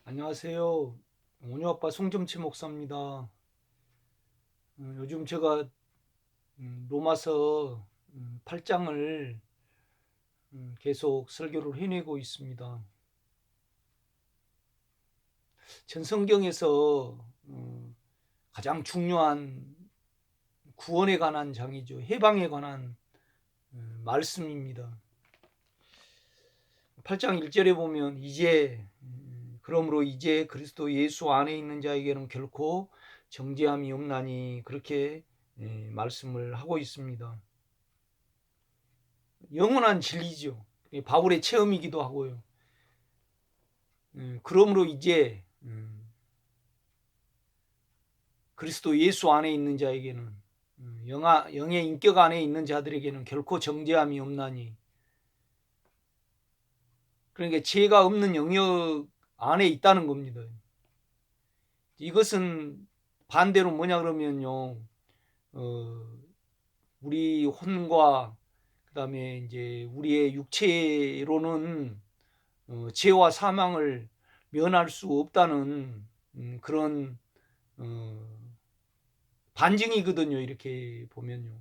안녕하세요. 오녀아빠 송점치 목사입니다. 요즘 제가 로마서 8장을 계속 설교를 해내고 있습니다. 전성경에서 가장 중요한 구원에 관한 장이죠. 해방에 관한 말씀입니다. 8장 1절에 보면 그러므로 이제 그리스도 예수 안에 있는 자에게는 결코 정죄함이 없나니 그렇게 말씀을 하고 있습니다. 영원한 진리죠. 바울의 체험이기도 하고요. 그러므로 이제 그리스도 예수 안에 있는 자에게는 영의 인격 안에 있는 자들에게는 결코 정죄함이 없나니, 그러니까 죄가 없는 영역 안에 있다는 겁니다. 이것은 반대로 뭐냐 그러면요, 우리 혼과 그다음에 이제 우리의 육체로는 죄와 사망을 면할 수 없다는 그런 반증이거든요. 이렇게 보면요.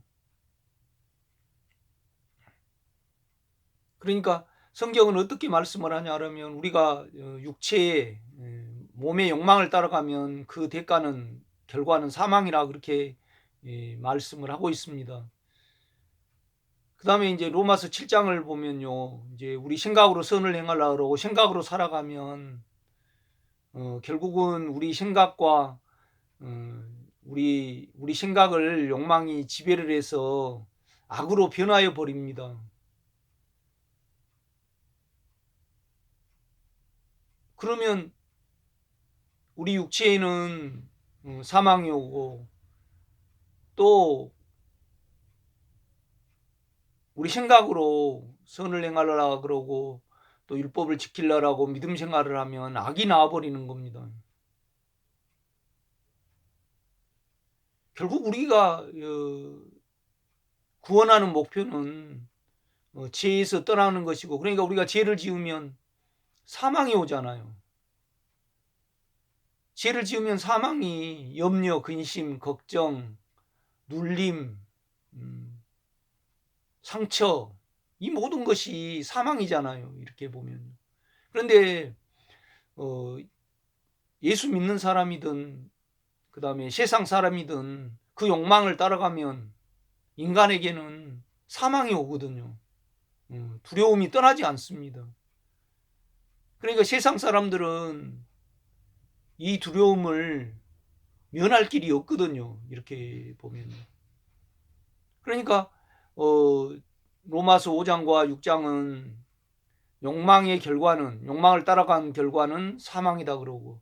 그러니까 성경은 어떻게 말씀을 하냐 그러면 우리가 육체의 몸의 욕망을 따라가면 그 대가는 결과는 사망이라 그렇게 말씀을 하고 있습니다. 그 다음에 이제 로마서 7장을 보면요, 이제 우리 생각으로 선을 행하려고 그러고 생각으로 살아가면 결국은 우리 생각과 우리 생각을 욕망이 지배를 해서 악으로 변하여 버립니다. 그러면 우리 육체에는 사망이 오고, 또 우리 생각으로 선을 행하려고 그러고 또 율법을 지키려고 믿음 생활을 하면 악이 나와버리는 겁니다. 결국 우리가 구원하는 목표는 죄에서 떠나는 것이고, 그러니까 우리가 죄를 지으면 사망이 오잖아요. 죄를 지으면 사망이 염려, 근심, 걱정, 눌림, 상처, 이 모든 것이 사망이잖아요. 이렇게 보면. 그런데 예수 믿는 사람이든 그 다음에 세상 사람이든 그 욕망을 따라가면 인간에게는 사망이 오거든요. 두려움이 떠나지 않습니다. 그러니까 세상 사람들은 이 두려움을 면할 길이 없거든요. 이렇게 보면. 그러니까 로마서 5장과 6장은 욕망을 따라간 결과는 사망이다 그러고,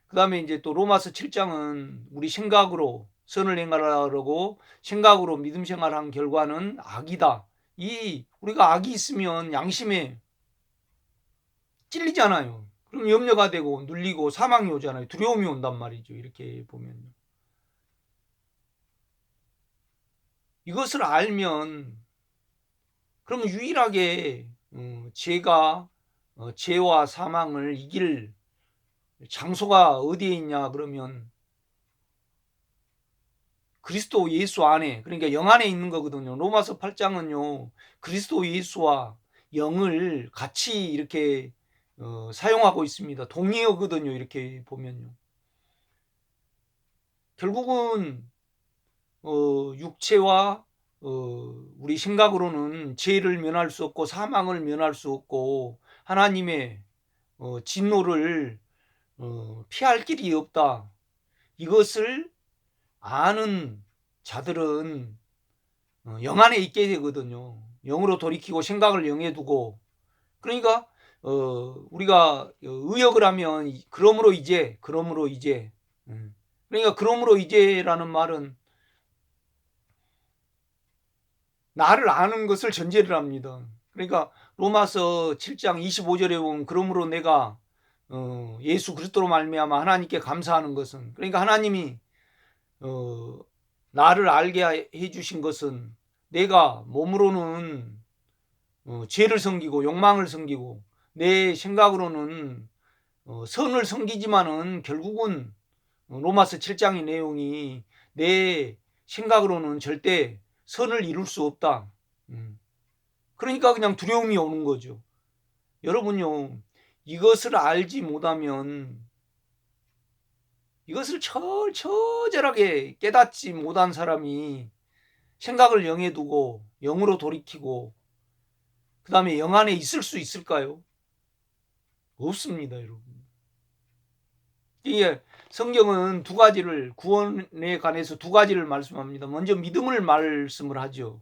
그 다음에 이제 또 로마서 7장은 우리 생각으로 선을 행하라 그러고 생각으로 믿음 생활한 결과는 악이다. 우리가 악이 있으면 양심에 찔리잖아요. 그럼 염려가 되고 눌리고 사망이 오잖아요. 두려움이 온단 말이죠. 이렇게 보면. 이것을 알면 그러면 유일하게 죄와 사망을 이길 장소가 어디에 있냐 그러면 그리스도 예수 안에, 그러니까 영 안에 있는 거거든요. 로마서 8장은요, 그리스도 예수와 영을 같이 이렇게 사용하고 있습니다. 동의어거든요. 이렇게 보면요. 결국은 육체와 우리 생각으로는 죄를 면할 수 없고 사망을 면할 수 없고 하나님의 진노를 피할 길이 없다. 이것을 아는 자들은 영 안에 있게 되거든요. 영으로 돌이키고 생각을 영에 두고, 그러니까 우리가 의역을 하면 그러므로 이제 그러니까 그러므로 이제라는 말은 나를 아는 것을 전제를 합니다. 그러니까 로마서 7장 25절에 보면 그러므로 내가 예수 그리스도로 말미암아 하나님께 감사하는 것은, 그러니까 하나님이 나를 알게 해주신 것은 내가 몸으로는 죄를 섬기고 욕망을 섬기고 내 생각으로는 선을 섬기지만은 결국은 로마서 7장의 내용이 내 생각으로는 절대 선을 이룰 수 없다. 그러니까 그냥 두려움이 오는 거죠. 여러분요, 이것을 알지 못하면, 이것을 처절하게 깨닫지 못한 사람이 생각을 영에 두고 영으로 돌이키고 그 다음에 영 안에 있을 수 있을까요? 없습니다, 여러분. 이게 성경은 두 가지를, 구원에 관해서 두 가지를 말씀합니다. 먼저 믿음을 말씀을 하죠.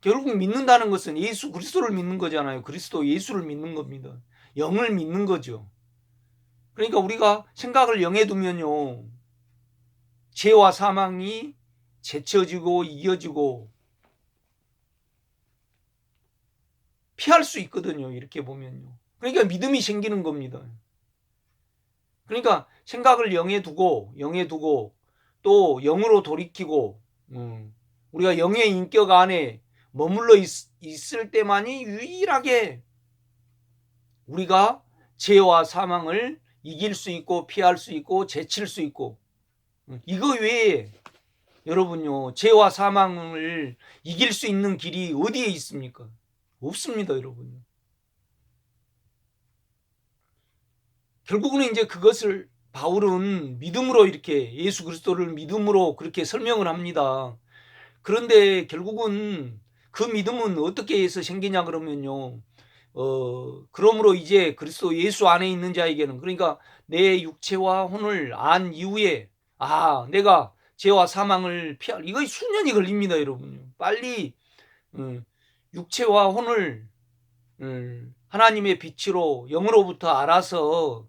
결국 믿는다는 것은 예수 그리스도를 믿는 거잖아요. 그리스도 예수를 믿는 겁니다. 영을 믿는 거죠. 그러니까 우리가 생각을 영에 두면요, 죄와 사망이 제쳐지고 이겨지고 피할 수 있거든요. 이렇게 보면요. 그러니까 믿음이 생기는 겁니다. 그러니까 생각을 영에 두고 또 영으로 돌이키고 우리가 영의 인격 안에 머물러 있을 때만이 유일하게 우리가 죄와 사망을 이길 수 있고 피할 수 있고 제칠 수 있고, 이거 외에 여러분요, 죄와 사망을 이길 수 있는 길이 어디에 있습니까? 없습니다, 여러분. 결국은 이제 그것을 바울은 믿음으로, 이렇게 예수 그리스도를 믿음으로 그렇게 설명을 합니다. 그런데 결국은 그 믿음은 어떻게 해서 생기냐 그러면요, 그러므로 이제 그리스도 예수 안에 있는 자에게는, 그러니까 내 육체와 혼을 안 이후에, 내가 죄와 사망을 피할, 이거 수년이 걸립니다, 여러분. 빨리 육체와 혼을 하나님의 빛으로 영으로부터 알아서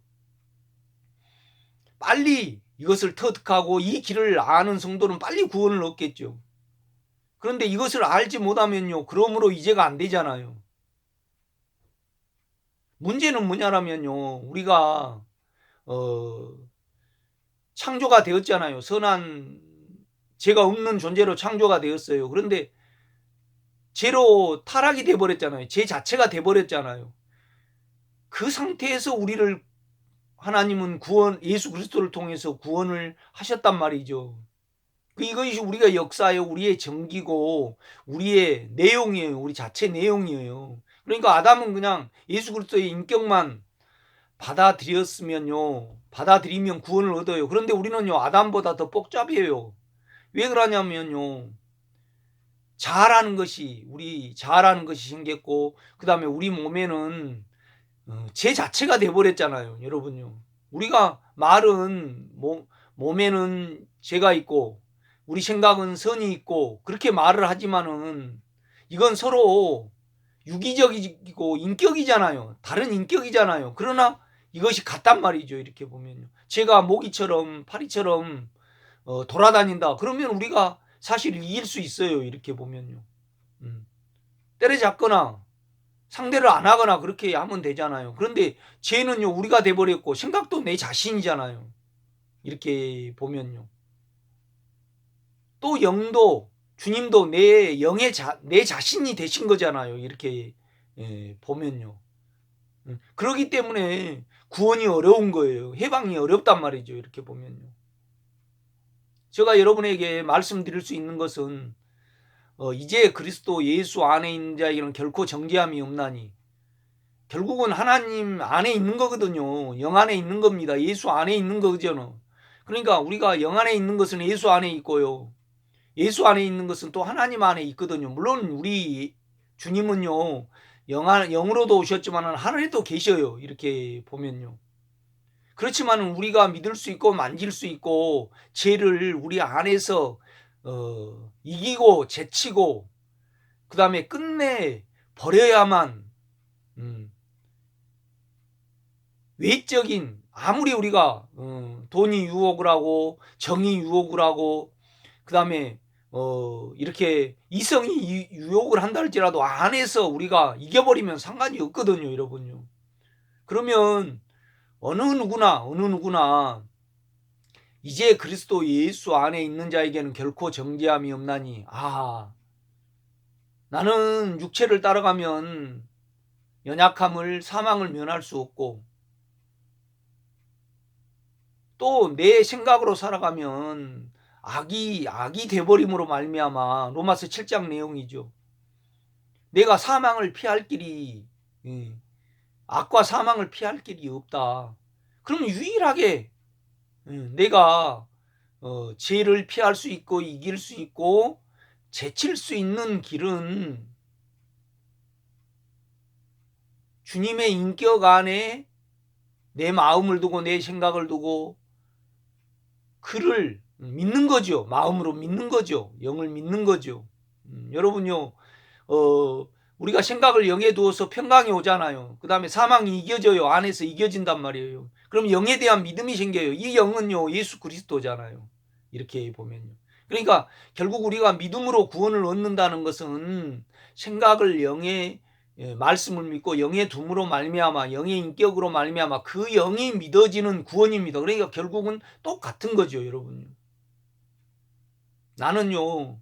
빨리 이것을 터득하고 이 길을 아는 성도는 빨리 구원을 얻겠죠. 그런데 이것을 알지 못하면요, 그러므로 이제가 안 되잖아요. 문제는 뭐냐라면요, 우리가 창조가 되었잖아요. 선한 죄가 없는 존재로 창조가 되었어요. 그런데 죄로 타락이 돼버렸잖아요. 죄 자체가 돼버렸잖아요. 그 상태에서 우리를 하나님은 예수 그리스도를 통해서 구원을 하셨단 말이죠. 이것이 우리가 역사예요. 우리의 정기고 우리의 내용이에요. 우리 자체 내용이에요. 그러니까 아담은 그냥 예수 그리스도의 인격만 받아들이면 구원을 얻어요. 그런데 우리는요, 아담보다 더 복잡해요. 왜 그러냐면요, 자아라는 것이 생겼고, 그 다음에 우리 몸에는 죄 자체가 돼버렸잖아요, 여러분요. 우리가 말은 몸에는 죄가 있고 우리 생각은 선이 있고 그렇게 말을 하지만은 이건 서로 유기적이고 인격이잖아요. 다른 인격이잖아요. 그러나 이것이 같단 말이죠. 이렇게 보면요. 제가 모기처럼 파리처럼 돌아다닌다. 그러면 우리가 사실 이길 수 있어요. 이렇게 보면요. 때려잡거나 상대를 안 하거나 그렇게 하면 되잖아요. 그런데 죄는요, 우리가 돼버렸고 생각도 내 자신이잖아요. 이렇게 보면요. 또 영도, 주님도 내 자신이 되신 거잖아요. 이렇게 보면요. 그렇기 때문에 구원이 어려운 거예요. 해방이 어렵단 말이죠. 이렇게 보면요. 제가 여러분에게 말씀드릴 수 있는 것은 이제 그리스도 예수 안에 있는 자에게는 결코 정죄함이 없나니, 결국은 하나님 안에 있는 거거든요. 영 안에 있는 겁니다. 예수 안에 있는 거죠. 그러니까 우리가 영 안에 있는 것은 예수 안에 있고요, 예수 안에 있는 것은 또 하나님 안에 있거든요. 물론 우리 주님은요, 영으로도 오셨지만 하늘에도 계셔요. 이렇게 보면요. 그렇지만 우리가 믿을 수 있고 만질 수 있고 죄를 우리 안에서 이기고 제치고 그 다음에 끝내 버려야만, 외적인, 아무리 우리가 돈이 유혹을 하고 정이 유혹을 하고 그 다음에 이렇게 이성이 유혹을 한다 할지라도 안에서 우리가 이겨버리면 상관이 없거든요, 여러분요. 그러면 어느 누구나 이제 그리스도 예수 안에 있는 자에게는 결코 정죄함이 없나니, 나는 육체를 따라가면 연약함을, 사망을 면할 수 없고 또 내 생각으로 살아가면 악이 돼버림으로 말미암아 로마서 7장 내용이죠. 내가 사망을 피할 길이 악과 사망을 피할 길이 없다. 그럼 유일하게 내가 죄를 피할 수 있고 이길 수 있고 제칠 수 있는 길은 주님의 인격 안에 내 마음을 두고 내 생각을 두고 그를 믿는 거죠. 마음으로 믿는 거죠. 영을 믿는 거죠. 여러분요, 우리가 생각을 영에 두어서 평강이 오잖아요. 그 다음에 사망이 이겨져요. 안에서 이겨진단 말이에요. 그럼 영에 대한 믿음이 생겨요. 이 영은요, 예수 그리스도잖아요. 이렇게 보면요. 그러니까 결국 우리가 믿음으로 구원을 얻는다는 것은 생각을 영의 말씀을 믿고 영의 둠으로 말미암아 영의 인격으로 말미암아 그 영이 믿어지는 구원입니다. 그러니까 결국은 똑같은 거죠, 여러분요. 나는요,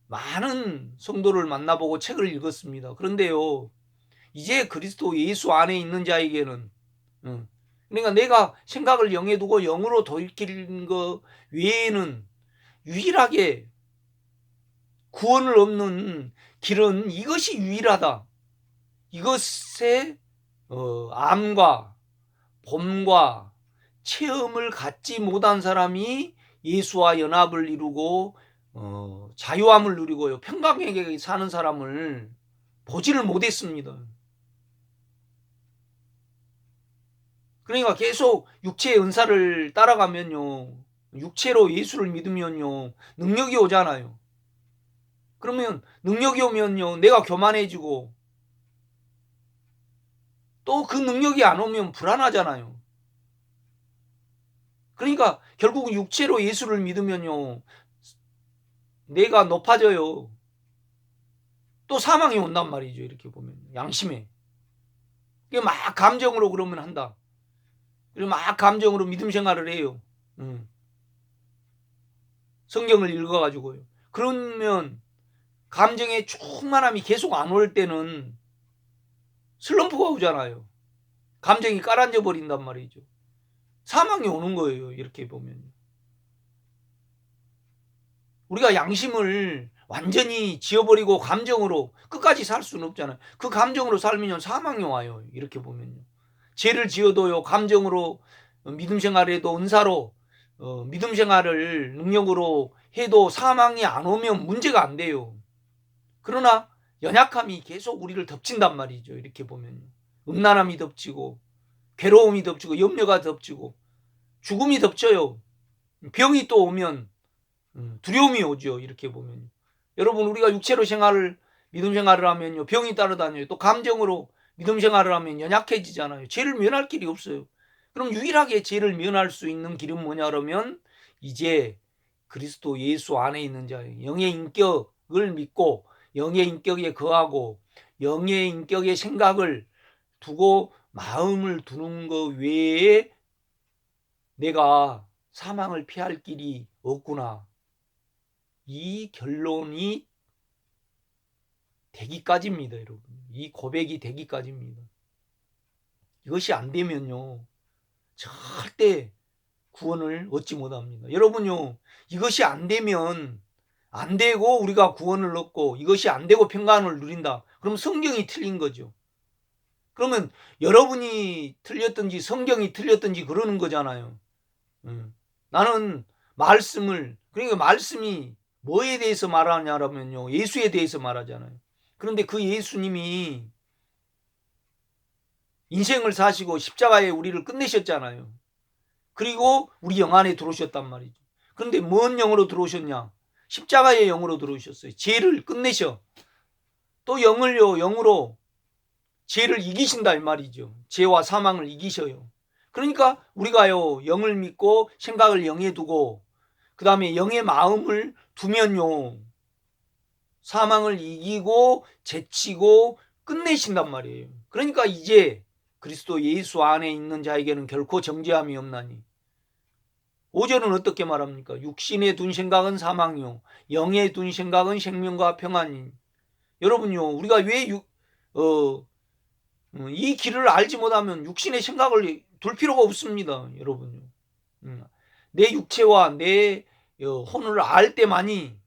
많은 성도를 만나보고 책을 읽었습니다. 그런데요, 이제 그리스도 예수 안에 있는 자에게는 그러니까 내가 생각을 영에 두고 영으로 돌이키는 것 외에는 유일하게 구원을 얻는 길은 이것이 유일하다. 이것에 암과 봄과 체험을 갖지 못한 사람이 예수와 연합을 이루고 자유함을 누리고요. 평강하게 사는 사람을 보지를 못했습니다. 그러니까 계속 육체의 은사를 따라가면요. 육체로 예수를 믿으면요. 능력이 오잖아요. 그러면 능력이 오면요. 내가 교만해지고 또 그 능력이 안 오면 불안하잖아요. 그러니까 결국 육체로 예수를 믿으면요. 내가 높아져요. 또 사망이 온단 말이죠. 이렇게 보면 양심에. 막 감정으로 그러면 한다. 그리고 막 감정으로 믿음 생활을 해요. 성경을 읽어가지고요. 그러면 감정의 충만함이 계속 안 올 때는 슬럼프가 오잖아요. 감정이 가라앉아 버린단 말이죠. 사망이 오는 거예요. 이렇게 보면. 우리가 양심을 완전히 지워버리고 감정으로 끝까지 살 수는 없잖아요. 그 감정으로 살면 사망이 와요. 이렇게 보면요. 죄를 지어도요. 감정으로 믿음 생활을 도 은사로 믿음 생활을 능력으로 해도 사망이 안 오면 문제가 안 돼요. 그러나 연약함이 계속 우리를 덮친단 말이죠. 이렇게 보면요. 음란함이 덮치고 괴로움이 덮치고 염려가 덮치고 죽음이 덮쳐요. 병이 또 오면 두려움이 오죠. 이렇게 보면 여러분 우리가 육체로 생활을 믿음 생활을 하면요. 병이 따라다녀요. 또 감정으로 믿음 생활을 하면 연약해지잖아요. 죄를 면할 길이 없어요. 그럼 유일하게 죄를 면할 수 있는 길은 뭐냐 그러면 이제 그리스도 예수 안에 있는 자예요. 영의 인격을 믿고 영의 인격에 거하고 영의 인격의 생각을 두고 마음을 두는 것 외에 내가 사망을 피할 길이 없구나. 이 결론이 되기까지입니다, 여러분. 이 고백이 되기까지입니다. 이것이 안 되면요. 절대 구원을 얻지 못합니다. 여러분요. 이것이 안 되면 안 되고 우리가 구원을 얻고 이것이 안 되고 평강을 누린다. 그럼 성경이 틀린 거죠. 그러면 여러분이 틀렸든지 성경이 틀렸든지 그러는 거잖아요. 나는 말씀을 그러니까 말씀이 뭐에 대해서 말하냐면요. 예수에 대해서 말하잖아요. 그런데 그 예수님이 인생을 사시고 십자가에 우리를 끝내셨잖아요. 그리고 우리 영 안에 들어오셨단 말이죠. 그런데 뭔 영으로 들어오셨냐? 십자가의 영으로 들어오셨어요. 죄를 끝내셔. 또 영으로 죄를 이기신다 이 말이죠. 죄와 사망을 이기셔요. 그러니까 우리가요 영을 믿고 생각을 영에 두고 그 다음에 영의 마음을 두면요 사망을 이기고 제치고 끝내신단 말이에요. 그러니까 이제 그리스도 예수 안에 있는 자에게는 결코 정죄함이 없나니 5절은 어떻게 말합니까? 육신에 둔 생각은 사망이요 영에 둔 생각은 생명과 평안이. 여러분요 우리가 왜 이 길을 알지 못하면 육신의 생각을 둘 필요가 없습니다, 여러분요. 내 육체와 내 혼을 알 때만이,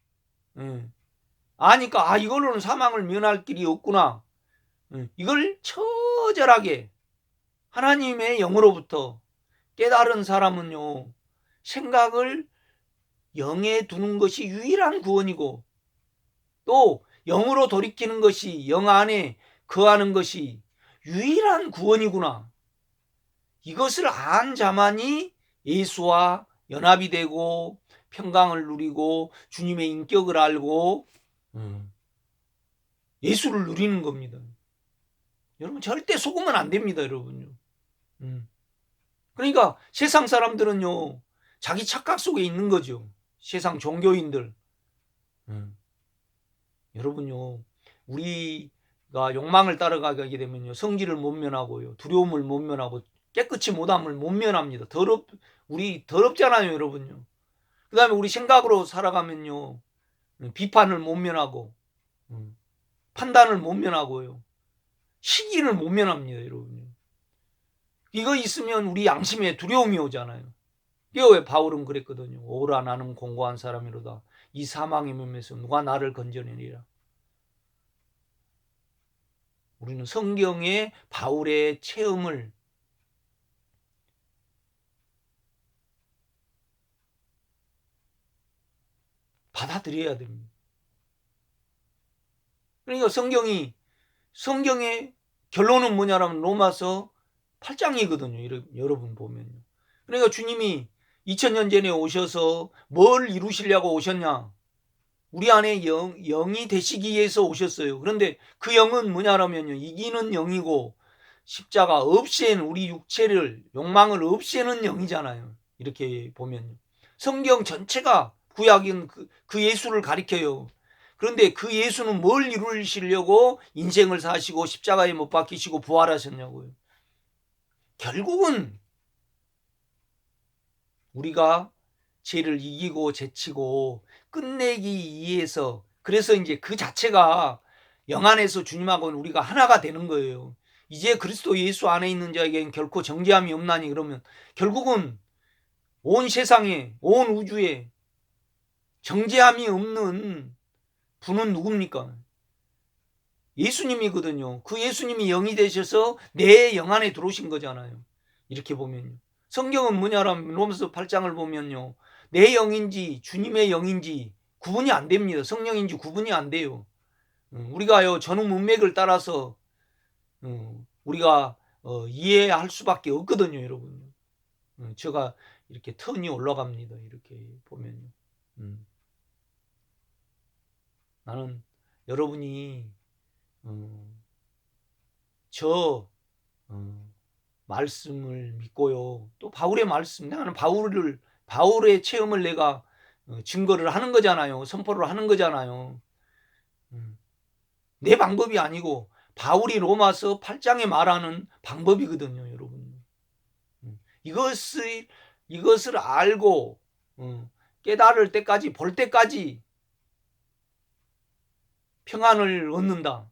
아니까 이걸로는 사망을 면할 길이 없구나. 이걸 처절하게 하나님의 영으로부터 깨달은 사람은요, 생각을 영에 두는 것이 유일한 구원이고, 또 영으로 돌이키는 것이, 영 안에 거하는 것이 유일한 구원이구나. 이것을 안 자만이 예수와 연합이 되고 평강을 누리고 주님의 인격을 알고 예수를 누리는 겁니다. 여러분, 절대 속으면 안 됩니다, 여러분요. 그러니까 세상 사람들은요, 자기 착각 속에 있는 거죠. 세상 종교인들. 여러분요, 우리가 욕망을 따라가게 되면요, 성질을 못 면하고요, 두려움을 못 면하고, 깨끗이 못함을 못 면합니다. 우리 더럽잖아요, 여러분요. 그 다음에 우리 생각으로 살아가면요, 비판을 못 면하고, 판단을 못 면하고요, 시기를 못 면합니다, 여러분요. 이거 있으면 우리 양심에 두려움이 오잖아요. 이거 왜 바울은 그랬거든요. 오라 나는 공고한 사람이로다. 이 사망의 몸에서 누가 나를 건져내리라. 우리는 성경의 바울의 체험을 받아들여야 됩니다. 그러니까 성경의 결론은 뭐냐면 로마서 8장이거든요. 여러분 보면요. 그러니까 주님이 2000년 전에 오셔서 뭘 이루시려고 오셨냐? 우리 안에 영이 되시기 위해서 오셨어요. 그런데 그 영은 뭐냐면요, 이기는 영이고 십자가 없애는, 우리 육체를, 욕망을 없애는 영이잖아요. 이렇게 보면요. 성경 전체가 구약인 그 예수를 가리켜요. 그런데 그 예수는 뭘 이루시려고 인생을 사시고 십자가에 못 박히시고 부활하셨냐고요. 결국은 우리가 죄를 이기고 제치고 끝내기 위해서, 그래서 이제 그 자체가 영 안에서 주님하고는 우리가 하나가 되는 거예요. 이제 그리스도 예수 안에 있는 자에게는 결코 정죄함이 없나니, 그러면 결국은 온 세상에, 온 우주에 정죄함이 없는 분은 누굽니까? 예수님이거든요. 그 예수님이 영이 되셔서 내 영 안에 들어오신 거잖아요. 이렇게 보면요. 성경은 뭐냐라면 로마서 8장을 보면요, 내 영인지 주님의 영인지 구분이 안 됩니다. 성령인지 구분이 안 돼요. 우리가요, 전후 문맥을 따라서 우리가 이해할 수밖에 없거든요, 여러분. 제가 이렇게 턴이 올라갑니다. 이렇게 보면요. 나는 여러분이 저 말씀을 믿고요, 또 바울의 말씀, 나는 바울의 체험을 내가 증거를 하는 거잖아요. 선포를 하는 거잖아요. 내 방법이 아니고 바울이 로마서 8장에 말하는 방법이거든요, 여러분. 이것을 알고 깨달을 때까지, 볼 때까지 평안을 얻는다.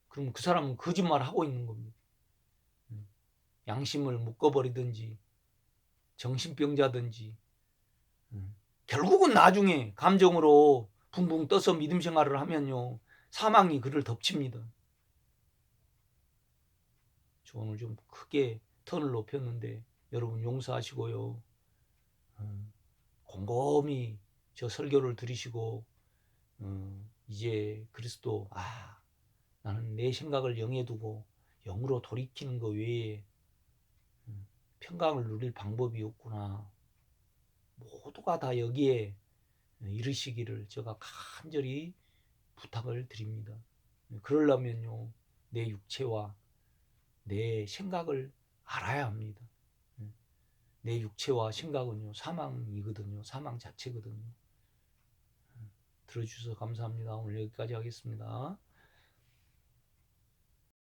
그럼 그 사람은 거짓말 하고 있는 겁니다. 양심을 묶어버리든지 정신병자든지 결국은 나중에 감정으로 붕붕 떠서 믿음 생활을 하면요, 사망이 그를 덮칩니다. 저 오늘 좀 크게 턴을 높였는데 여러분 용서하시고요, 곰곰이 저 설교를 들으시고 이제 그리스도, 나는 내 생각을 영에 두고 영으로 돌이키는 것 외에 평강을 누릴 방법이 없구나. 모두가 다 여기에 이르시기를 제가 간절히 부탁을 드립니다. 그러려면요, 내 육체와 내 생각을 알아야 합니다. 내 육체와 생각은요, 사망이거든요. 사망 자체거든요. 들어주셔서 감사합니다. 오늘 여기까지 하겠습니다.